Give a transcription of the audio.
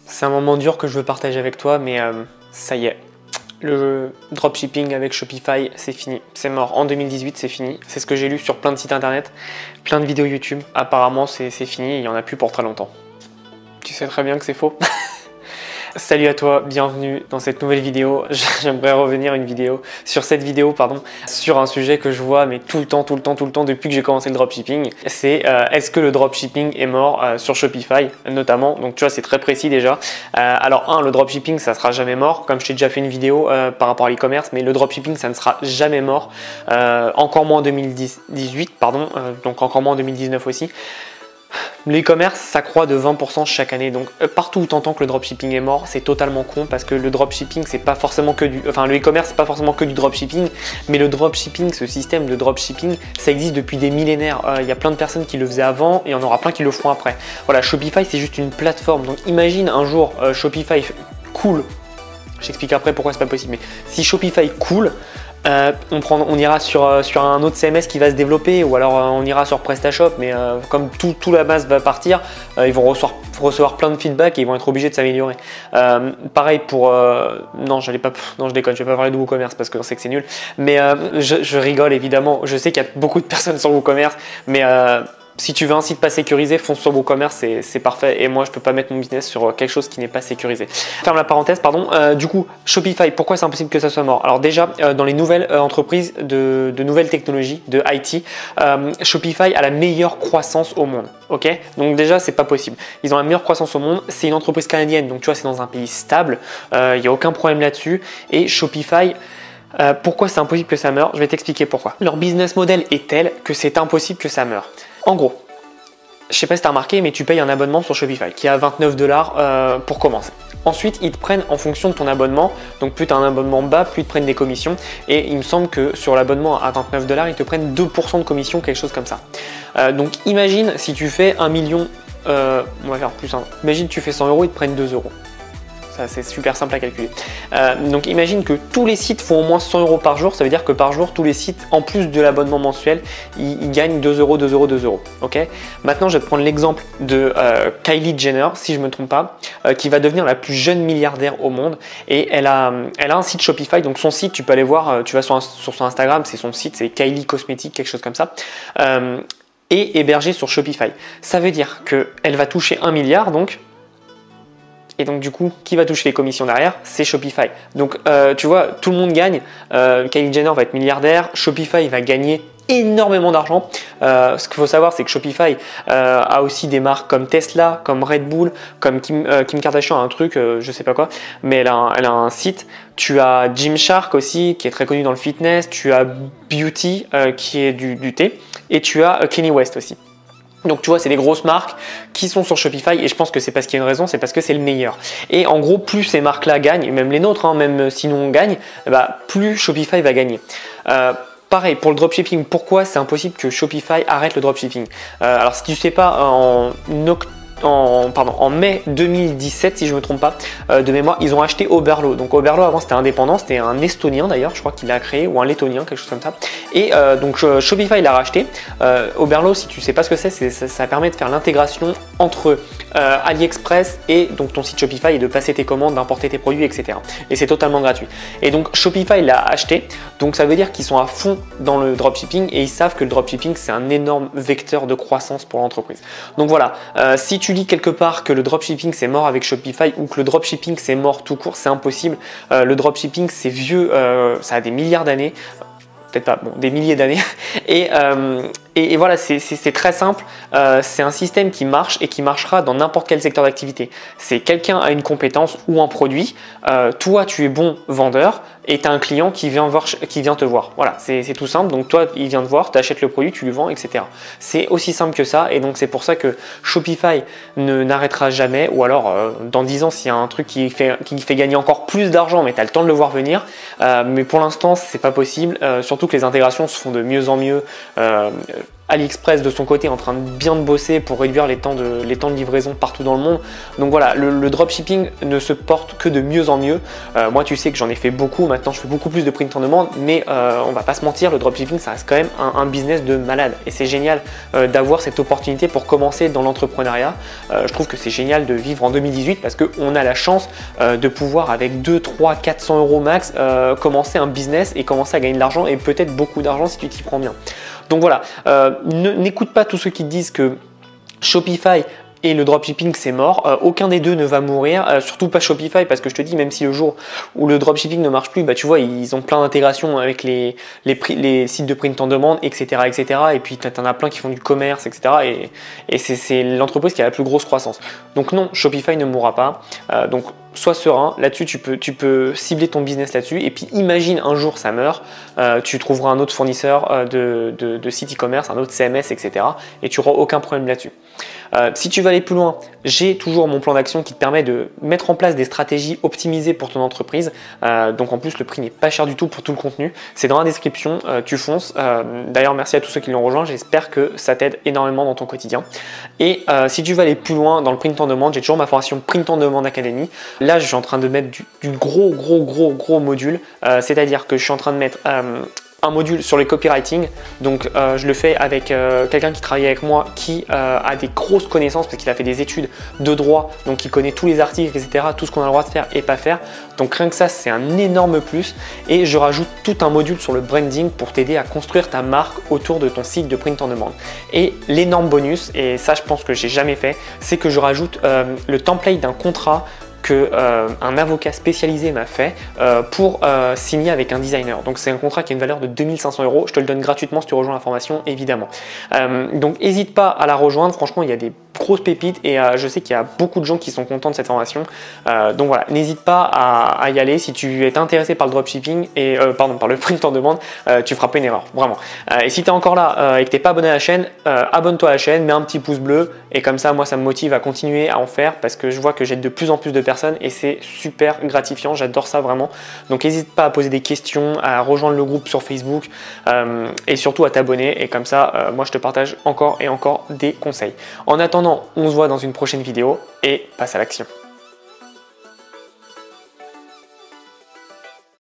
C'est un moment dur que je veux partager avec toi, mais ça y est. Le dropshipping avec Shopify, c'est fini. C'est mort. En 2018, c'est fini. C'est ce que j'ai lu sur plein de sites internet, plein de vidéos YouTube. Apparemment, c'est fini. Il n'y en a plus pour très longtemps. Tu sais très bien que c'est faux. Salut à toi, bienvenue dans cette nouvelle vidéo. J'aimerais revenir sur un sujet que je vois mais tout le temps depuis que j'ai commencé le dropshipping. C'est est-ce que le dropshipping est mort sur Shopify notamment. Donc tu vois, c'est très précis déjà. Alors le dropshipping ça sera jamais mort, comme je t'ai déjà fait une vidéo par rapport à l'e-commerce, mais le dropshipping ça ne sera jamais mort, encore moins en 2018 pardon, donc encore moins en 2019 aussi. L'e-commerce, ça croît de 20% chaque année, donc partout où tu entends que le dropshipping est mort, c'est totalement con parce que le dropshipping, c'est pas forcément que du... Enfin, le e-commerce, c'est pas forcément que du dropshipping, mais le dropshipping, ce système de dropshipping, ça existe depuis des millénaires. Il y a plein de personnes qui le faisaient avant et il y en aura plein qui le feront après. Voilà, Shopify, c'est juste une plateforme. Donc imagine un jour Shopify cool. J'explique après pourquoi c'est pas possible, mais si Shopify cool, on ira sur un autre CMS qui va se développer, ou alors on ira sur PrestaShop, mais comme tout la base va partir, ils vont recevoir plein de feedback et ils vont être obligés de s'améliorer. Pareil pour... non, je déconne, je vais pas parler de WooCommerce parce qu'on sait que c'est nul, mais je rigole évidemment. Je sais qu'il y a beaucoup de personnes sur WooCommerce, mais... si tu veux un site pas sécurisé, fonce sur WooCommerce, c'est parfait. Et moi, je peux pas mettre mon business sur quelque chose qui n'est pas sécurisé. Ferme la parenthèse, pardon. Du coup, Shopify, pourquoi c'est impossible que ça soit mort? Alors déjà, dans les nouvelles entreprises de nouvelles technologies, de IT, Shopify a la meilleure croissance au monde. Ok? Donc déjà, c'est pas possible. Ils ont la meilleure croissance au monde. C'est une entreprise canadienne, donc tu vois, c'est dans un pays stable. Il n'y a aucun problème là-dessus. Et Shopify... pourquoi c'est impossible que ça meure? Je vais t'expliquer pourquoi. Leur business model est tel que c'est impossible que ça meure. En gros, je sais pas si tu as remarqué, mais tu payes un abonnement sur Shopify qui est à 29 $ pour commencer. Ensuite, ils te prennent en fonction de ton abonnement. Donc, plus tu as un abonnement bas, plus ils te prennent des commissions. Et il me semble que sur l'abonnement à 29 $, ils te prennent 2% de commission, quelque chose comme ça. Donc, imagine si tu fais 1 million, on va faire plus simple. Imagine tu fais 100 €, ils te prennent 2 €. C'est super simple à calculer. Donc imagine que tous les sites font au moins 100 € par jour. Ça veut dire que par jour, tous les sites, en plus de l'abonnement mensuel, ils gagnent 2 €, 2 €, 2 €. Okay. Maintenant, je vais te prendre l'exemple de Kylie Jenner, si je ne me trompe pas, qui va devenir la plus jeune milliardaire au monde. Et elle a un site Shopify. Donc son site, tu peux aller voir, tu vas sur son Instagram, c'est son site, c'est Kylie Cosmetics, quelque chose comme ça. Et hébergé sur Shopify. Ça veut dire qu'elle va toucher 1 milliard, donc. Et donc du coup, qui va toucher les commissions derrière? C'est Shopify. Donc tu vois, tout le monde gagne. Kylie Jenner va être milliardaire. Shopify va gagner énormément d'argent. Ce qu'il faut savoir, c'est que Shopify a aussi des marques comme Tesla, comme Red Bull, comme Kim Kardashian a un truc, je sais pas quoi, mais elle a un site. Tu as Gymshark aussi, qui est très connu dans le fitness. Tu as Beauty, qui est du thé. Et tu as Kanye West aussi. Donc tu vois, c'est des grosses marques qui sont sur Shopify et je pense que c'est parce qu'il y a une raison, c'est parce que c'est le meilleur. Et en gros, plus ces marques-là gagnent, et même les nôtres, hein, même si nous on gagne, bah, plus Shopify va gagner. Pareil, pour le dropshipping, pourquoi c'est impossible que Shopify arrête le dropshipping? Alors si tu ne sais pas, en mai 2017, si je ne me trompe pas, de mémoire, ils ont acheté Oberlo. Donc Oberlo avant c'était indépendant, c'était un Estonien d'ailleurs, je crois qu'il l'a créé, ou un Lettonien, quelque chose comme ça. Et donc Shopify l'a racheté. Oberlo, si tu ne sais pas ce que ça permet de faire l'intégration entre AliExpress et donc ton site Shopify et de passer tes commandes, d'importer tes produits, etc. Et c'est totalement gratuit. Et donc Shopify l'a acheté, donc ça veut dire qu'ils sont à fond dans le dropshipping et ils savent que le dropshipping c'est un énorme vecteur de croissance pour l'entreprise. Donc voilà, si tu lis quelque part que le dropshipping c'est mort avec Shopify ou que le dropshipping c'est mort tout court, c'est impossible. Le dropshipping c'est vieux, ça a des milliards d'années, peut-être pas, bon, des milliers d'années. Et voilà, c'est très simple. C'est un système qui marche et qui marchera dans n'importe quel secteur d'activité. C'est quelqu'un a une compétence ou un produit, toi tu es bon vendeur et tu as un client qui vient te voir. Voilà, c'est tout simple. Donc toi, il vient te voir, tu achètes le produit, tu le vends, etc. C'est aussi simple que ça et donc c'est pour ça que Shopify n'arrêtera jamais, ou alors dans 10 ans, s'il y a un truc qui fait gagner encore plus d'argent, mais tu as le temps de le voir venir. Mais pour l'instant, c'est pas possible, surtout que les intégrations se font de mieux en mieux. AliExpress de son côté est en train de bien bosser pour réduire les temps de livraison partout dans le monde. Donc voilà, le dropshipping ne se porte que de mieux en mieux. Moi tu sais que j'en ai fait beaucoup, maintenant je fais beaucoup plus de print on demand, mais on va pas se mentir, le dropshipping ça reste quand même un business de malade et c'est génial d'avoir cette opportunité pour commencer dans l'entrepreneuriat. Je trouve que c'est génial de vivre en 2018 parce qu'on a la chance de pouvoir avec 2, 3, 400 euros max commencer un business et commencer à gagner de l'argent et peut-être beaucoup d'argent si tu t'y prends bien. Donc voilà, n'écoute pas tous ceux qui te disent que Shopify et le dropshipping c'est mort, aucun des deux ne va mourir, surtout pas Shopify parce que je te dis même si le jour où le dropshipping ne marche plus, bah tu vois ils ont plein d'intégrations avec les sites de print on demand etc et puis tu en as plein qui font du commerce etc et c'est l'entreprise qui a la plus grosse croissance. Donc non, Shopify ne mourra pas, donc sois serein, là-dessus tu peux cibler ton business là-dessus et puis imagine un jour ça meurt, tu trouveras un autre fournisseur de site e-commerce, un autre CMS etc et tu n'auras aucun problème là-dessus. Si tu veux aller plus loin, j'ai toujours mon plan d'action qui te permet de mettre en place des stratégies optimisées pour ton entreprise. Donc en plus le prix n'est pas cher du tout pour tout le contenu, c'est dans la description, tu fonces. D'ailleurs merci à tous ceux qui l'ont rejoint, j'espère que ça t'aide énormément dans ton quotidien. Et si tu veux aller plus loin dans le print on demand, j'ai toujours ma formation Print on Demand Academy. Là je suis en train de mettre du gros module, c'est-à-dire que je suis en train de mettre un module sur le copywriting, donc je le fais avec quelqu'un qui travaille avec moi qui a des grosses connaissances parce qu'il a fait des études de droit, donc il connaît tous les articles etc, tout ce qu'on a le droit de faire et pas faire, donc rien que ça c'est un énorme plus. Et je rajoute tout un module sur le branding pour t'aider à construire ta marque autour de ton site de print on demand. Et l'énorme bonus, et ça je pense que j'ai jamais fait, c'est que je rajoute le template d'un contrat qu'un avocat spécialisé m'a fait pour signer avec un designer. Donc c'est un contrat qui a une valeur de 2500 €. Je te le donne gratuitement si tu rejoins la formation évidemment. Donc n'hésite pas à la rejoindre, franchement il y a des grosses pépites et je sais qu'il y a beaucoup de gens qui sont contents de cette formation. Donc voilà, n'hésite pas à y aller si tu es intéressé par le dropshipping et par le print on demand, tu feras pas une erreur, vraiment. Et si tu es encore là et que tu n'es pas abonné à la chaîne, abonne-toi à la chaîne, mets un petit pouce bleu et comme ça moi ça me motive à continuer à en faire parce que je vois que j'aide de plus en plus de personnes et c'est super gratifiant, j'adore ça vraiment. Donc n'hésite pas à poser des questions, à rejoindre le groupe sur Facebook et surtout à t'abonner et comme ça moi je te partage encore et encore des conseils. En attendant, on se voit dans une prochaine vidéo et passe à l'action.